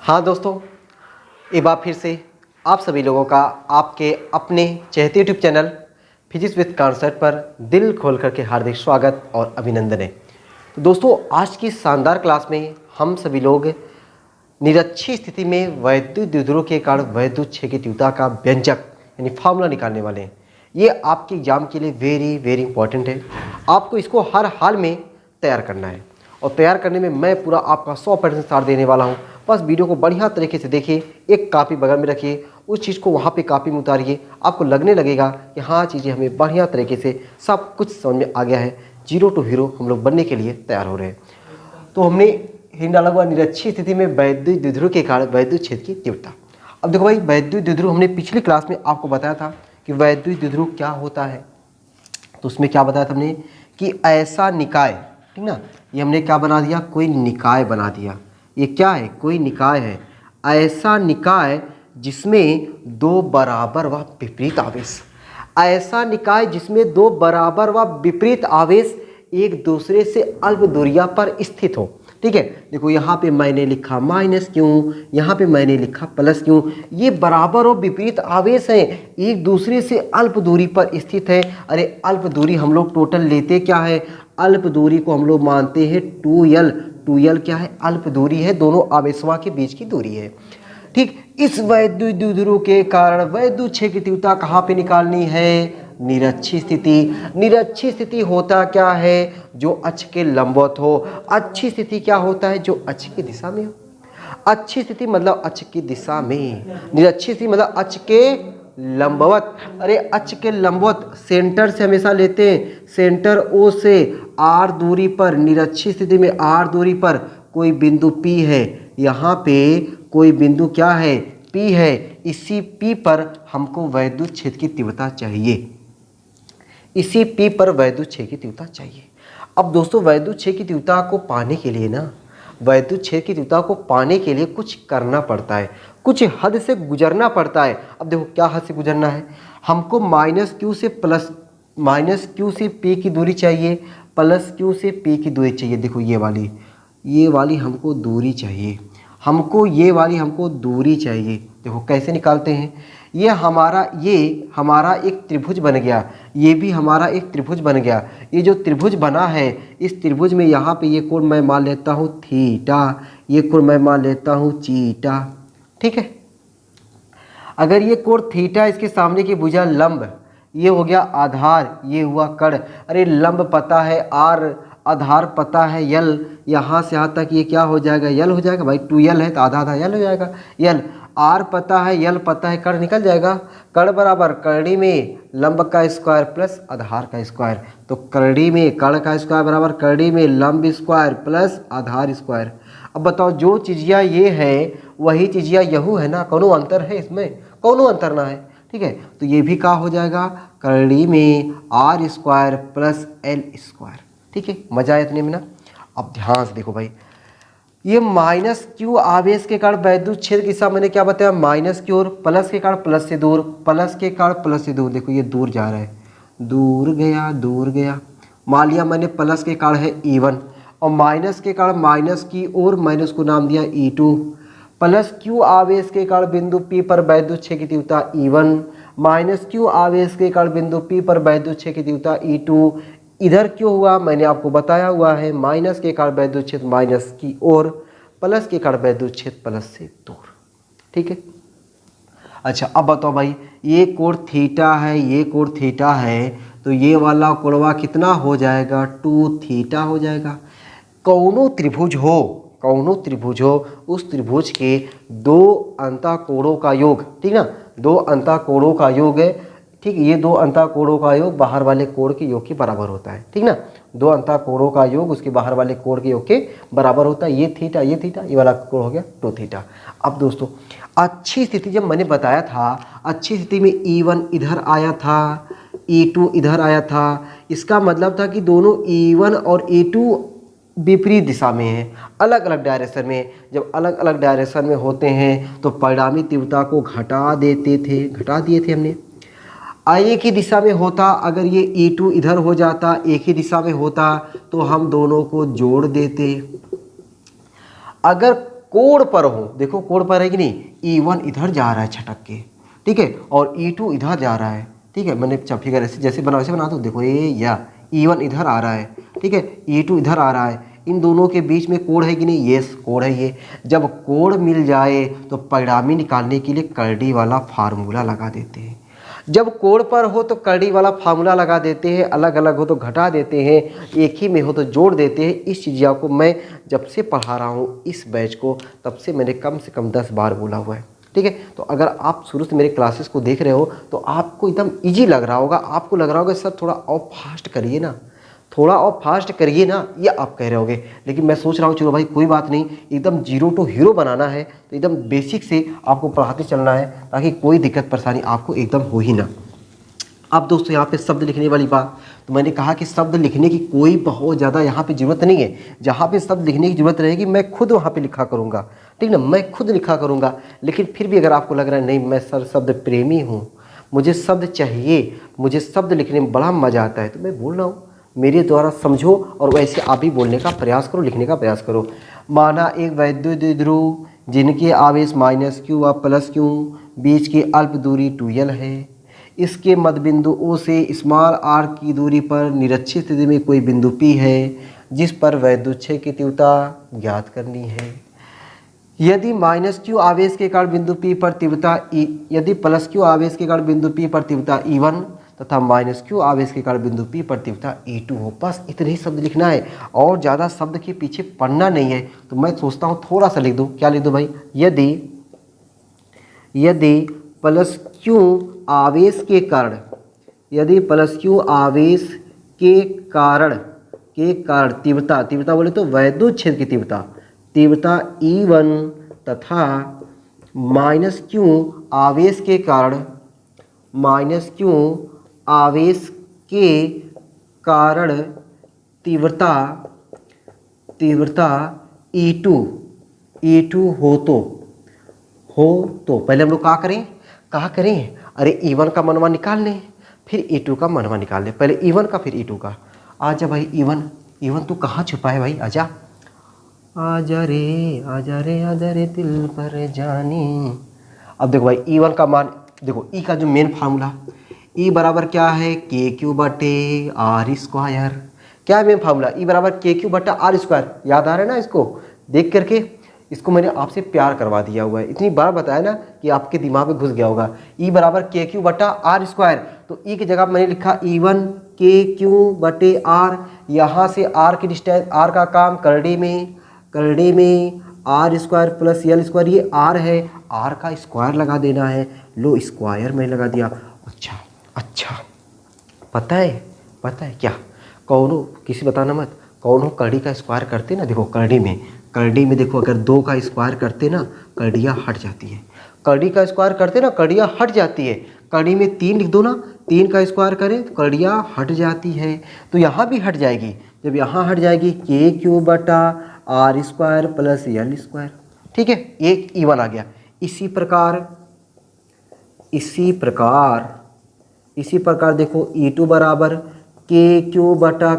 हाँ दोस्तों, एक बार फिर से आप सभी लोगों का आपके अपने चहेते YouTube channel physics with concept पर दिल खोल करके हार्दिक स्वागत और अभिनंदन है। तो दोस्तों, आज की शानदार क्लास में हम सभी लोग निरक्षीय स्थिति में वैद्युत द्विध्रुव के कारण वैद्युत क्षेत्र की तीव्रता का व्यंजक यानी फार्मूला निकालने वाले हैं। ये आपके एग्जाम के लिए वेरी वेरी इंपॉर्टेंट है। आपको इसको हर हाल में तैयार करना है और तैयार करने में मैं पूरा आपका 100% साथ देने वाला हूँ। बस वीडियो को बढ़िया तरीके से देखिए, एक कापी बगल में रखिए, उस चीज़ को वहाँ पे कापी में उतारिए। आपको लगने लगेगा कि हाँ, चीज़ें हमें बढ़िया तरीके से सब कुछ समझ में आ गया है। जीरो टू हीरो हम लोग बनने के लिए तैयार हो रहे हैं। तो हमने हिंट डाला हुआ निरक्षीय स्थिति में वैद्युत द्विध्रुव के कारण वैद्युत क्षेत्र की तीव्रता। अब देखो भाई, वैद्युत द्विध्रुव हमने पिछली क्लास में आपको बताया था कि वैद्युत द्विध्रुव क्या होता है। तो उसमें क्या बताया था हमने कि ऐसा निकाय, ठीक ना, ये हमने क्या बना दिया, कोई निकाय बना दिया। ये क्या है, कोई निकाय है। ऐसा निकाय जिसमें दो बराबर व विपरीत आवेश, ऐसा निकाय जिसमें दो बराबर व विपरीत आवेश एक दूसरे से अल्प दूरिया पर स्थित हो। ठीक है, देखो यहाँ पे मैंने लिखा माइनस क्यों, यहाँ पे मैंने लिखा प्लस क्यों। ये बराबर और विपरीत आवेश हैं, एक दूसरे से अल्प दूरी पर स्थित है। अरे अल्प दूरी हम लोग टोटल लेते क्या है, अल्प दूरी को हम लोग मानते हैं 2l। 2l क्या है, अल्प दूरी है, दोनों आवेशवा के बीच की दूरी है। ठीक, इस वैद्युत द्विध्रुव के कारण वैद्युत क्षेत्र की तीव्रता कहाँ पे निकालनी है, निरक्षीय स्थिति। निरक्षीय स्थिति होता क्या है, जो अक्ष के लंबवत हो। अच्छी स्थिति क्या होता है, जो अक्ष की दिशा में हो। अच्छी स्थिति मतलब अक्ष की दिशा में, निरक्षीय स्थिति मतलब अक्ष के लंबवत। अरे अक्ष के लंबवत सेंटर से हमेशा लेते हैं, सेंटर ओ से r दूरी पर, निरक्षीय स्थिति में r दूरी पर कोई बिंदु P है। यहाँ पे कोई बिंदु क्या है, P है। इसी P पर हमको वैद्युत क्षेत्र की तीव्रता चाहिए, इसी P पर वैद्युत क्षेत्र की तीव्रता चाहिए। अब दोस्तों, वैद्युत क्षेत्र की तीव्रता को पाने के लिए ना, वैद्युत क्षेत्र की तीव्रता को पाने के लिए कुछ करना पड़ता है, कुछ हद से गुजरना पड़ता है। अब देखो क्या हद से गुजरना है, हमको -q से -q से P की दूरी चाहिए, +q से P की दूरी चाहिए। देखो ये वाली हमको दूरी चाहिए, हमको ये वाली हमको दूरी चाहिए। देखो कैसे निकालते हैं, ये हमारा एक त्रिभुज बन गया, ये भी हमारा एक त्रिभुज बन गया। ये जो त्रिभुज बना है, इस त्रिभुज में यहाँ पे ये कोण मैं मान लेता हूँ थीटा, ये कोण मैं मान लेता हूँ चीटा। ठीक है, अगर ये कोण थीटा, इसके सामने की भुजा लंब, ये हो गया आधार, ये हुआ कर्ण। अरे लंब पता है r, आधार पता है यल, यहाँ से यहाँ तक ये क्या हो जाएगा, यल हो जाएगा भाई। 2l है तो आधा आधा यल हो जाएगा। यल r पता है, यल पता है, कर्ण निकल जाएगा। कर्ण बराबर करड़ी में लंब का स्क्वायर प्लस आधार का स्क्वायर। तो करड़ी में कर्ण का स्क्वायर बराबर करड़ी में लंब स्क्वायर प्लस आधार स्क्वायर। अब बताओ, जो चीजिया ये है वही चीजिया यहू है ना, कोनो अंतर है इसमें, कोनो अंतर ना है। ठीक है, तो ये भी क्या हो जाएगा, करड़ी में r square plus l square. ठीक है, मजा आया इतने में ना। अब ध्यान से देखो भाई, ये -q आवेश के कारण वैद्युत क्षेत्र की दिशा मैंने क्या बताया, -q, और प्लस के कारण प्लस से दूर, प्लस के कारण प्लस से दूर। देखो ये दूर जा रहा है, दूर गया, दूर गया। मान लिया मैंने प्लस के कारण है E1 और माइनस के कारण माइनस की ओर मैंने उसको नाम दिया E2। +q आवेश के कारण बिंदु P पर वैद्युत क्षेत्र की तीव्रता E1, -q आवेश के कारण बिंदु P पर वैद्युत क्षेत्र की तीव्रता E2। इधर क्यों हुआ मैंने आपको बताया हुआ है, माइनस के कारण वैद्युत क्षेत्र माइनस की ओर, प्लस के कारण वैद्युत क्षेत्र प्लस से दूर। ठीक है, अच्छा अब बताओ भाई, ये कोण थीटा है, ये कोण थीटा है, तो ये वाला कोणवा कितना हो जाएगा, 2 थीटा हो जाएगा। कौनो त्रिभुज हो, उस त्रिभुज के दो अंतःकोणों का योग, ठीक ना, दो अंतःकोणों का योग है। ठीक, ये दो अंतःकोणों का योग बाहर वाले कोण के योग के बराबर होता है। ठीक ना, दो अंतःकोणों का योग उसके बाहर वाले कोण के योग के बराबर होता है। ये थीटा, ये वाला कोण हो गया 2 थीटा। अब दोस्तों, अच्छी स्थिति जब मैंने बताया था, अच्छी स्थिति में E1 इधर आया था, E2 इधर आया था। इसका मतलब था कि दोनों E1 और E2 विपरीत दिशा में है, अलग अलग डायरेक्शन में। जब अलग अलग डायरेक्शन में होते हैं तो परिणामी तीव्रता को घटा दिए थे हमने। एक ही दिशा में होता, अगर ये E2 इधर हो जाता, एक ही दिशा में होता, तो हम दोनों को जोड़ देते। अगर कोण पर हो, देखो कोण पर है कि नहीं, E1 इधर जा रहा है छटक के, ठीक है, और E2 इधर जा रहा है, ठीक है, मैंने फिगर ऐसे जैसे बना वैसे बना दो, देखो ये या E1 इधर आ रहा है, ठीक है, E2 इधर आ रहा है, इन दोनों के बीच में कोण है कि नहीं, यस कोण है ये। जब कोण मिल जाए तो परिणामी निकालने के लिए करड़ी वाला फार्मूला लगा देते हैं। जब कोण पर हो तो करड़ी वाला फार्मूला लगा देते हैं, अलग अलग हो तो घटा देते हैं, एक ही में हो तो जोड़ देते हैं। इस चीज़ को मैं जब से पढ़ा रहा हूँ इस बैच को, तब से मैंने कम से कम 10 बार बोला हुआ है, ठीक है। तो अगर आप शुरू से मेरे क्लासेस को देख रहे हो तो आपको एकदम ईजी लग रहा होगा, आपको लग रहा होगा सर थोड़ा और फास्ट करिए ना, थोड़ा और फास्ट करिए ना, ये आप कह रहे होगे। लेकिन मैं सोच रहा हूँ चलो भाई कोई बात नहीं, एकदम जीरो टू हीरो बनाना है तो एकदम बेसिक से आपको पढ़ाते चलना है, ताकि कोई दिक्कत परेशानी आपको एकदम हो ही ना। अब दोस्तों यहाँ पे शब्द लिखने वाली बात, तो मैंने कहा कि शब्द लिखने की कोई बहुत ज़्यादा यहाँ पे ज़रूरत नहीं है। जहाँ पे शब्द लिखने की ज़रूरत रहेगी मैं खुद वहाँ पे लिखा करूँगा, ठीक ना, मैं खुद लिखा करूँगा। लेकिन फिर भी अगर आपको लग रहा है नहीं मैं सर शब्द प्रेमी हूँ, मुझे शब्द चाहिए, मुझे शब्द लिखने में बड़ा मज़ा आता है, तो मैं बोल रहा हूँ मेरे द्वारा समझो और वैसे आप भी बोलने का प्रयास करो, लिखने का प्रयास करो। माना एक वैद्युत द्विध्रुव जिनके आवेश माइनस क्यू व प्लस क्यू बीच की अल्प दूरी 2l है, इसके मध्यबिंदु O से स्मॉल r की दूरी पर निरक्षित स्थिति में कोई बिंदु P है जिस पर वैद्युत क्षेत्र की तीव्रता ज्ञात करनी है। यदि माइनस क्यू आवेश के कारण बिंदु P पर तीव्रता यदि प्लस क्यू आवेश के कारण बिंदु P पर तीव्रता E1 तथा माइनस क्यू आवेश के कारण बिंदु P पर तीव्रता E2 हो। बस इतने ही शब्द लिखना है और ज़्यादा शब्द के पीछे पढ़ना नहीं है। तो मैं सोचता हूँ थोड़ा सा लिख दूँ, क्या लिख दूँ भाई, यदि प्लस क्यू आवेश के कारण, यदि प्लस क्यू आवेश के कारण तीव्रता बोले तो वैद्युत क्षेत्र की तीव्रता E1 तथा माइनस क्यू आवेश के कारण तीव्रता E2 हो तो पहले हम लोग कहा करें अरे E1 का मनवा निकाल लें, फिर E2 का मनवा निकाल लें, पहले E1 का फिर E2 का। आजा भाई E1 तू कहाँ छुपा है भाई, आजा रे दिल पर जानी। अब देखो भाई E1 का मान, देखो E का जो मेन फार्मूला, E बराबर क्या है KQ/R²। क्या है मेन फार्मूला, E बराबर KQ/R²। याद आ रहा है ना, इसको देख करके, इसको मैंने आपसे प्यार करवा दिया हुआ है, इतनी बार बताया ना कि आपके दिमाग में घुस गया होगा। E बराबर KQ/R², तो E की जगह मैंने लिखा E1 KQ/R। यहाँ से R की डिस्टेंस, R का काम करड़ी में R² प्लस L², ये R है, R का स्क्वायर लगा देना है। लो स्क्वायर में लगा दिया। अच्छा पता है क्या, कौनो किसी बताना मत, कौनो करड़ी का स्क्वायर करते ना, देखो करड़ी में देखो अगर 2 का स्क्वायर करते ना करड़ियाँ हट जाती है, करड़ी का स्क्वायर करते ना करड़ियाँ हट जाती है। करड़ी में 3 लिख दो ना, 3 का स्क्वायर करें तो करड़ियाँ हट जाती है, तो यहाँ भी हट जाएगी। जब यहाँ हट जाएगी KQ/R² प्लस L², ठीक है, एक E1 आ गया। इसी प्रकार देखो E2 बराबर KQ/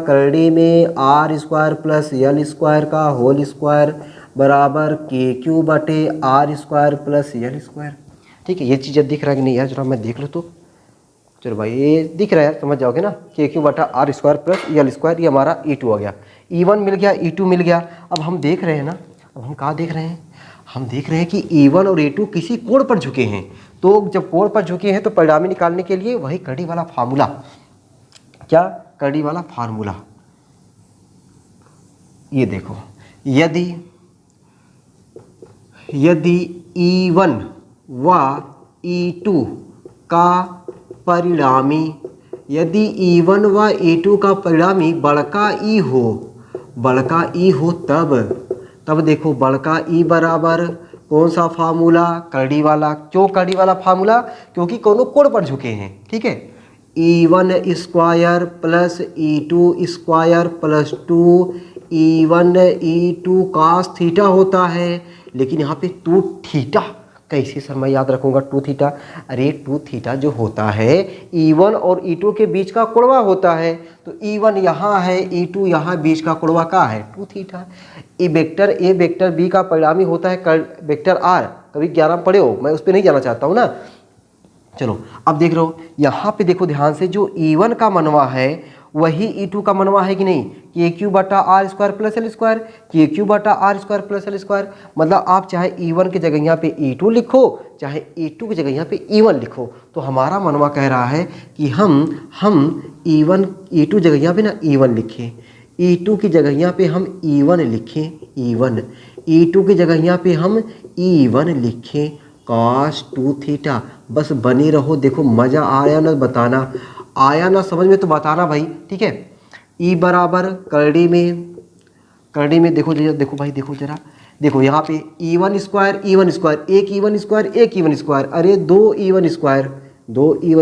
करड़ी में R² प्लस L² का होल स्क्वायर बराबर KQ/R² प्लस L², ठीक है। ये चीज़ें दिख रहा है कि नहीं यार, जरा मैं देख लूँ तो, चलो भाई ये दिख रहा है यार, समझ जाओगे ना, KQ/R² प्लस L², ये हमारा E2 आ गया। E1 मिल गया, E2 मिल गया। अब हम देख रहे हैं ना, अब हम कहाँ देख रहे हैं, हम देख रहे हैं कि E1 और E2 किसी कोण पर झुके हैं। तो जब कोण पर झुके हैं तो परिणामी निकालने के लिए वही करड़ी वाला फार्मूला, क्या करड़ी वाला फार्मूला, ये देखो, यदि E1 व E2 का परिणामी, यदि E1 व E2 का परिणामी बड़का E हो तब देखो बड़का E बराबर कौन सा फार्मूला, करड़ी वाला। क्यों करड़ी वाला फार्मूला, क्योंकि दोनों कोण पर झुके हैं, ठीक है। E1² plus E2² plus 2 E1 E2 cos theta होता है, लेकिन यहाँ पे 2 थीटा कैसे सर मैं याद रखूँगा टू थीटा? अरे टू थीटा जो होता है E1 और E2 के बीच का कोणवा होता है। तो E1 यहाँ है, E2 यहाँ, बीच का कोणवा का है two theta. A vector B का परिणामी होता है वेक्टर आर। कभी 11 में पढ़े हो, मैं उस पर नहीं जाना चाहता हूँ ना। चलो अब देख रहे हो यहाँ पे, देखो ध्यान से, जो E1 का मनवा है वही E2 का मनवा है कि नहीं, के क्यू बटा R square plus L square, K Q बटा R square plus L square. मतलब आप चाहे E1 की जगह यहाँ पे E2 लिखो, चाहे E2 की जगह यहाँ पे E1 लिखो, तो हमारा मनवा कह रहा है कि हम E2 जगह यहाँ पे ना E1 लिखें, E2 की जगह यहाँ पे हम E1 लिखें, E2 की जगह यहाँ पे हम E1 लिखें cos 2 थीटा। बस बने रहो, देखो मज़ा आया ना, बताना आया ना समझ में तो बताना भाई, ठीक है। E बराबर करड़ी में देखो भाई, देखो जरा, देखो यहाँ पे E1 स्क्वायर, एक E1 स्क्वायर, अरे दो E1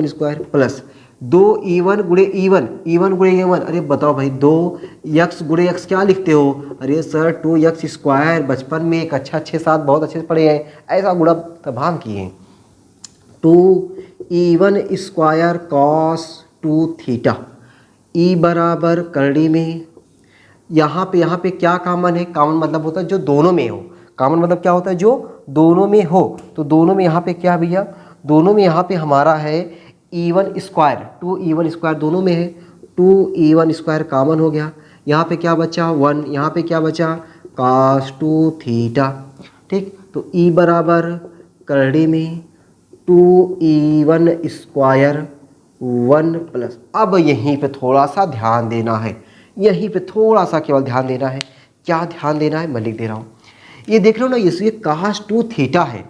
स्क्वायर प्लस 2E1 गुणे E1, अरे बताओ भाई 2x गुणे x क्या लिखते हो? अरे सर 2x स्क्वायर, बचपन में एक अच्छा 6-7 बहुत अच्छे से पढ़े हैं, ऐसा गुणा तमाम किए हैं। 2E1 square cos 2 theta. E बराबर करड़ी में यहाँ पे क्या कॉमन है? कॉमन मतलब होता है जो दोनों में हो। कॉमन मतलब क्या होता है? जो दोनों में हो। तो दोनों में यहाँ पे क्या भैया, दोनों में यहाँ पे हमारा है E1 स्क्वायर, 2E1 स्क्वायर दोनों में है, 2E1 स्क्वायर कॉमन हो गया। यहाँ पे क्या बचा? 1। यहाँ पे क्या बचा? cos 2 theta. ठीक, तो E बराबर करड़ी में 2E1 स्क्वायर 1 प्लस। अब यहीं पे थोड़ा सा ध्यान देना है, यहीं पे थोड़ा सा केवल ध्यान देना है। क्या ध्यान देना है? मैं लिख दे रहा हूँ। ये देख रहे हो ना, ये cos 2 थीटा है,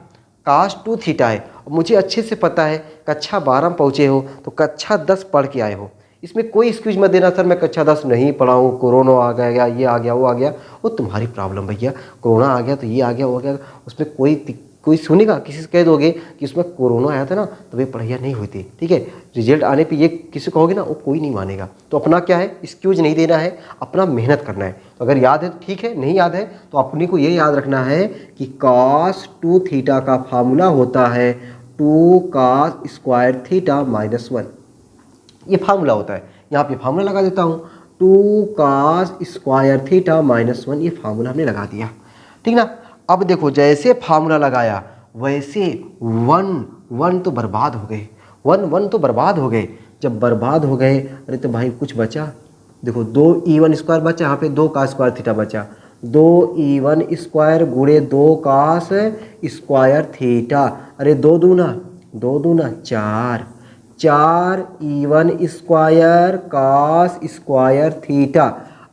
cos 2 थीटा है। मुझे अच्छे से पता है कक्षा 12 में पहुँचे हो तो कक्षा 10 पढ़ के आए हो। इसमें कोई एक्सक्यूज मत देना सर मैं कक्षा 10 नहीं पढ़ा हूँ, कोरोना आ गया, ये आ गया, वो आ गया। वो तुम्हारी प्रॉब्लम भैया, कोरोना आ गया तो ये आ गया, वो आ गया, उसमें कोई सुनेगा? किसी से कह दोगे कि उसमें कोरोना आया था ना तो वे पढ़ाइयाँ नहीं हुई थी, ठीक है, रिजल्ट आने पे ये किसी को कहोगे ना, वो कोई नहीं मानेगा। तो अपना क्या है, एक्सक्यूज नहीं देना है, अपना मेहनत करना है। तो अगर याद है तो ठीक है, नहीं याद है तो अपने को ये याद रखना है कि cos 2 थीटा का फार्मूला होता है 2 cos स्क्वायर थीटा माइनस 1। ये फार्मूला होता है, यहाँ पे फार्मूला लगा देता हूँ 2 cos स्क्वायर थीटा माइनस 1। ये फार्मूला हमने लगा दिया, ठीक ना। अब देखो जैसे फार्मूला लगाया वैसे 1 तो बर्बाद हो गए, 1 तो बर्बाद हो गए। जब बर्बाद हो गए, अरे तो भाई कुछ बचा? देखो 2E1 स्क्वायर बचा, यहाँ पे 2 cos स्क्वायर थीटा बचा, 2E1 स्क्वायर गुणे 2 cos स्क्वायर थीटा। अरे 2 दूना 4E1 square cos square theta.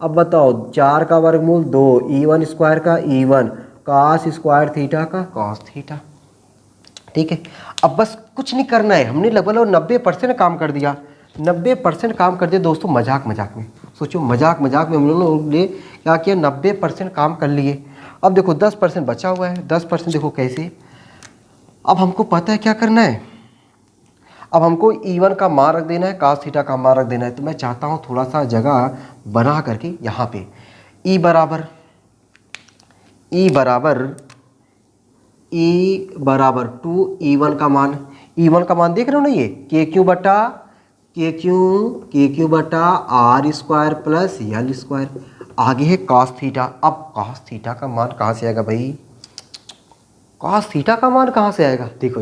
अब बताओ 4 का वर्गमूल 2, E1 स्क्वायर का E1, cos स्क्वायर थीटा का cos थीटा, ठीक है। अब बस कुछ नहीं करना है, हमने लगभग 90% काम कर दिया, 90% काम कर दिया दोस्तों। मजाक में सोचो, मजाक में हम लोगों ने क्या किया, 90% काम कर लिए। अब देखो 10% बचा हुआ है, 10% देखो कैसे। अब हमको पता है क्या करना है, अब हमको E1 का मान रख देना है, cos थीटा का मान रख देना है। तो मैं चाहता हूँ थोड़ा सा जगह बना करके यहाँ पे E बराबर 2E1 का मान, E1 का मान देख रहे हो ना, ये के क्यू बटा R square plus L square. आगे है cos थीटा। अब cos थीटा का मान कहाँ से आएगा भाई, cos थीटा का मान कहाँ से आएगा? देखो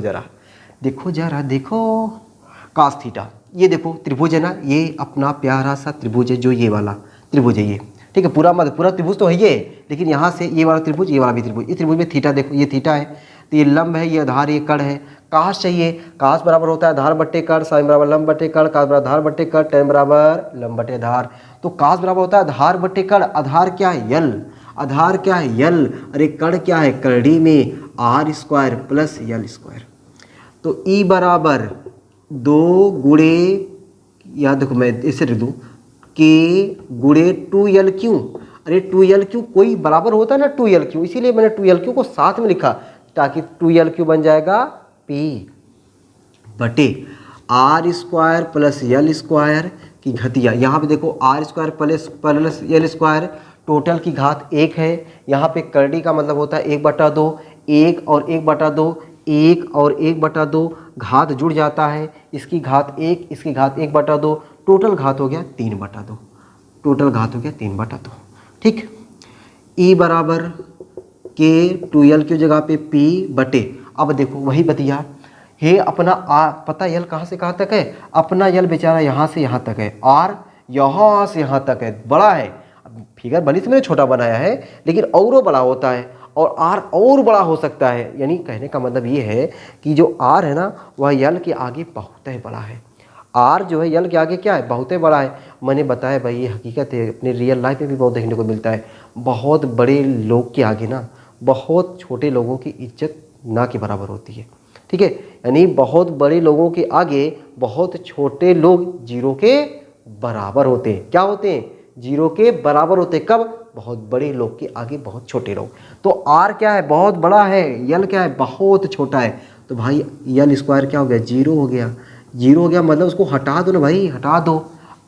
cos थीटा, ये देखो त्रिभुज है ना, ये अपना प्यारा सा त्रिभुज है, जो ये वाला त्रिभुज है ये, ठीक है। पूरा त्रिभुज तो है ये, लेकिन यहाँ से ये वाला त्रिभुज, ये वाला भी त्रिभुज, ये त्रिभुज में थीटा देखो, ये थीटा है, तो ये लंब है, ये आधार, ये कर्ण है। cos चाहिए, cos बराबर होता है आधार बट्टे कर्ण, sin बराबर लंब बट्टे कर्ण, cos बराबर आधार बट्टे कर्ण, tan बराबर लंब बट्टे आधार। तो cos बराबर होता है आधार बट्टे कर्ण, आधार क्या है यल, आधार क्या है यल, अरे कर्ण क्या है करड़ी में R square plus L square. तो E बराबर 2 गुणे, या देखो मैं इसे लिख दूँ, के गुणे 2L क्यू। अरे 2L क्यू कोई बराबर होता है ना 2L क्यू, इसीलिए मैंने 2L क्यू को साथ में लिखा, ताकि 2L क्यू बन जाएगा P बटे R square plus L square की घतिया। यहाँ पे देखो R square plus L square, total की घात 1 है। यहाँ पे करड़ी का मतलब होता है 1/2, 1 और 1/2, 1 और 1/2 घात जुड़ जाता है, इसकी घात 1, इसकी घात 1/2, टोटल घात हो गया 3/2, टोटल घात हो गया 3/2। ठीक, E बराबर के 2L की जगह पे P बटे, अब देखो वही बतिया हे अपना पता यल कहाँ से कहाँ तक है, अपना यल बेचारा यहाँ से यहाँ तक है, R यहाँ से यहाँ तक है, बड़ा है। अब फिगर भली से मैंने छोटा बनाया है लेकिन और बड़ा होता है और R और बड़ा हो सकता है। यानी कहने का मतलब ये है कि जो R है ना वह यल के आगे बहुत ही बड़ा है। R जो है यल के आगे क्या है, बहुत ही बड़ा है। मैंने बताया भाई ये हकीकत है, अपने रियल लाइफ में भी बहुत देखने को मिलता है। बहुत बड़े लोग के आगे ना बहुत छोटे लोगों की इज्जत ना के बराबर होती है। ठीक है, यानी बहुत बड़े लोगों के आगे बहुत छोटे लोग जीरो के बराबर होते हैं। क्या होते हैं, जीरो के बराबर होते हैं। कब, बहुत बड़े लोग के आगे बहुत छोटे लोग। तो आर क्या है, बहुत बड़ा है, यल क्या है, बहुत छोटा है। तो भाई यल स्क्वायर क्या हो गया, जीरो हो गया। जीरो हो गया मतलब उसको हटा दो ना भाई, हटा दो।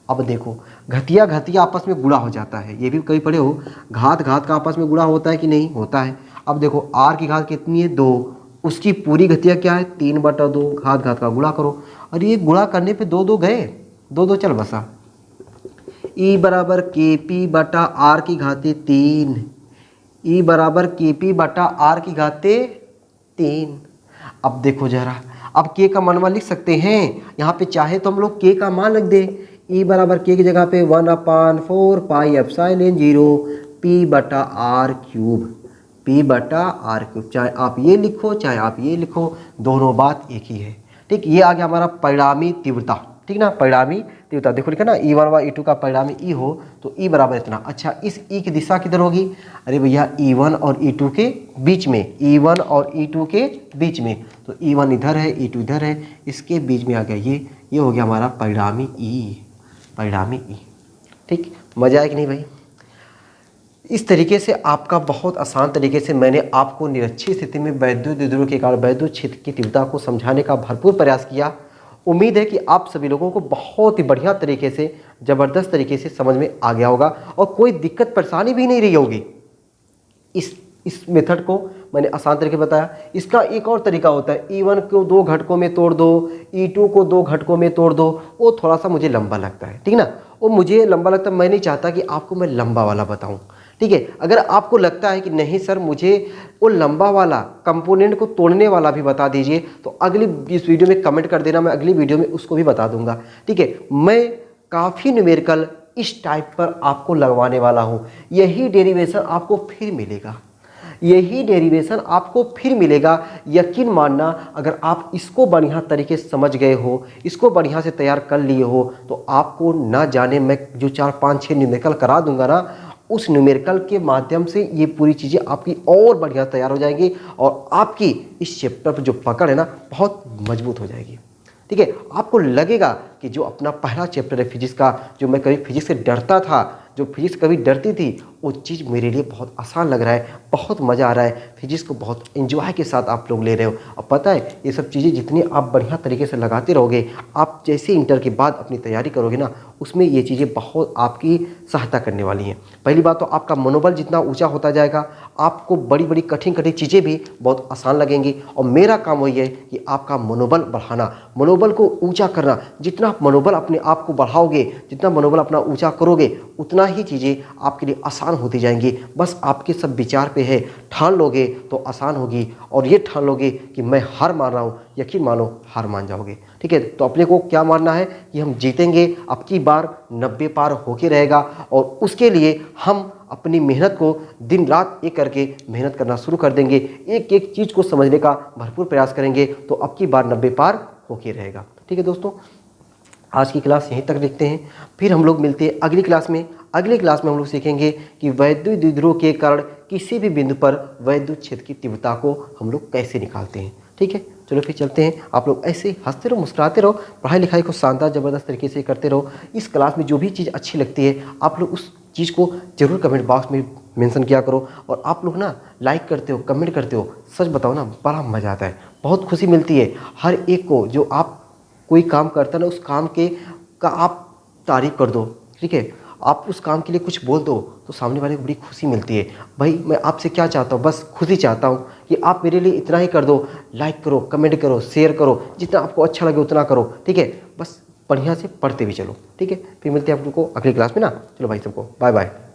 अब देखो घटिया घटिया आपस में गुणा हो जाता है, ये भी कभी पढ़े हो, घात घात का आपस में गुणा होता है कि नहीं होता है। अब देखो आर की घात कितनी है, 2, उसकी पूरी घटिया क्या है 3/2, घात घात का गुणा करो। और ये गुणा करने पे 2 2 गए, 2 2 चल बसा। E बराबर KP बटा R की घाते 3, E बराबर KP बटा R की घाते 3। अब देखो जरा, अब K का मान लिख सकते हैं यहाँ पे, चाहे तो हम लोग K का मान लिख दें। E बराबर K की जगह पे 1/4 पाई एप्सिलॉन 0 P बटा R क्यूब, P बटा R क्यूब। चाहे आप ये लिखो चाहे आप ये लिखो, दोनों बात एक ही है। ठीक, ये आ गया हमारा परिणामी तीव्रता। ठीक ना, परिणामी तीव्रता देखो लिखा ना, E1 व E2 का परिणामी E हो तो E बराबर इतना। अच्छा, इस E की दिशा किधर होगी, अरे भैया E1 और E2 के बीच में, E1 और E2 के बीच में। तो E1 इधर है, E2 इधर है, इसके बीच में आ गया ये हो गया हमारा परिणामी E, परिणामी E। ठीक, मजा आया कि नहीं भाई। इस तरीके से आपका बहुत आसान तरीके से मैंने आपको निरक्षीय स्थिति में वैद्युत विद्रोह के कारण वैद्युत क्षेत्र की तीव्रता को समझाने का भरपूर प्रयास किया। उम्मीद है कि आप सभी लोगों को बहुत ही बढ़िया तरीके से, ज़बरदस्त तरीके से समझ में आ गया होगा और कोई दिक्कत परेशानी भी नहीं रही होगी। इस मेथड को मैंने आसान तरीके बताया। इसका एक और तरीका होता है, E1 को 2 घटकों में तोड़ दो, E2 को 2 घटकों में तोड़ दो। वो थोड़ा सा मुझे लंबा लगता है, ठीक ना, वो मुझे लंबा लगता है। मैं नहीं चाहता कि आपको मैं लंबा वाला बताऊं, ठीक है। अगर आपको लगता है कि नहीं सर मुझे वो लंबा वाला कंपोनेंट को तोड़ने वाला भी बता दीजिए, तो अगली इस वीडियो में कमेंट कर देना, मैं अगली वीडियो में उसको भी बता दूंगा, ठीक है। मैं काफ़ी न्यूमेरिकल इस टाइप पर आपको लगवाने वाला हूँ। यही डेरिवेशन आपको फिर मिलेगा, यही डेरिवेशन आपको फिर मिलेगा। यकीन मानना, अगर आप इसको बढ़िया तरीके से समझ गए हो, इसको बढ़िया से तैयार कर लिए हो, तो आपको ना जाने मैं जो 4 5 6 न्यूमेरिकल करा दूंगा ना, उस न्यूमेरिकल के माध्यम से ये पूरी चीज़ें आपकी और बढ़िया तैयार हो जाएंगी और आपकी इस चैप्टर पर जो पकड़ है ना बहुत मजबूत हो जाएगी, ठीक है। आपको लगेगा कि जो अपना पहला चैप्टर है फिजिक्स का, जो मैं कभी फिजिक्स से डरता था, जो फिजिक्स कभी डरती थी, वो चीज़ मेरे लिए बहुत आसान लग रहा है, बहुत मज़ा आ रहा है। फिजिक्स को बहुत एंजॉय के साथ आप लोग ले रहे हो। अब पता है ये सब चीज़ें जितनी आप बढ़िया तरीके से लगाते रहोगे, आप जैसे इंटर के बाद अपनी तैयारी करोगे ना, उसमें ये चीज़ें बहुत आपकी सहायता करने वाली हैं। पहली बात तो आपका मनोबल जितना ऊँचा होता जाएगा, आपको बड़ी बड़ी कठिन कठिन चीज़ें भी बहुत आसान लगेंगी। और मेरा काम वही है कि आपका मनोबल बढ़ाना, मनोबल को ऊँचा करना। जितना आप मनोबल अपने आप को बढ़ाओगे, जितना मनोबल अपना ऊँचा करोगे, उतना ही चीज़ें आपके लिए आसान होती जाएंगी। बस आपके सब विचार पे है, ठान लोगे तो आसान होगी, और ये ठान लोगे कि मैं हार मान रहा हूँ, यकीन मानो हार मान जाओगे, ठीक है। तो अपने को क्या मानना है कि हम जीतेंगे, अब की बार 90 पार होके रहेगा, और उसके लिए हम अपनी मेहनत को दिन रात एक करके मेहनत करना शुरू कर देंगे, एक एक चीज़ को समझने का भरपूर प्रयास करेंगे, तो अब की बार 90 पार होके रहेगा, ठीक है दोस्तों। आज की क्लास यहीं तक देखते हैं, फिर हम लोग मिलते हैं अगली क्लास में। अगली क्लास में हम लोग सीखेंगे कि वैद्युत द्विध्रुव के कारण किसी भी बिंदु पर वैद्युत क्षेत्र की तीव्रता को हम लोग कैसे निकालते हैं, ठीक है। चलो फिर चलते हैं। आप लोग ऐसे हंसते रहो, मुस्कुराते रहो, पढ़ाई लिखाई को शानदार ज़बरदस्त तरीके से करते रहो। इस क्लास में जो भी चीज़ अच्छी लगती है आप लोग उस चीज़ को ज़रूर कमेंट बॉक्स में मेंशन किया करो। और आप लोग ना लाइक करते हो, कमेंट करते हो, सच बताओ ना बड़ा मज़ा आता है, बहुत खुशी मिलती है हर एक को। जो आप कोई काम करता है ना, उस काम का आप तारीफ़ कर दो, ठीक है। आप उस काम के लिए कुछ बोल दो तो सामने वाले को बड़ी खुशी मिलती है। भाई मैं आपसे क्या चाहता हूँ, बस खुशी चाहता हूँ कि आप मेरे लिए इतना ही कर दो, लाइक करो, कमेंट करो, शेयर करो, जितना आपको अच्छा लगे उतना करो, ठीक है। बस बढ़िया से पढ़ते भी चलो, ठीक है। फिर मिलते हैं आप लोग को अगली क्लास में ना। चलो भाई सबको बाय बाय।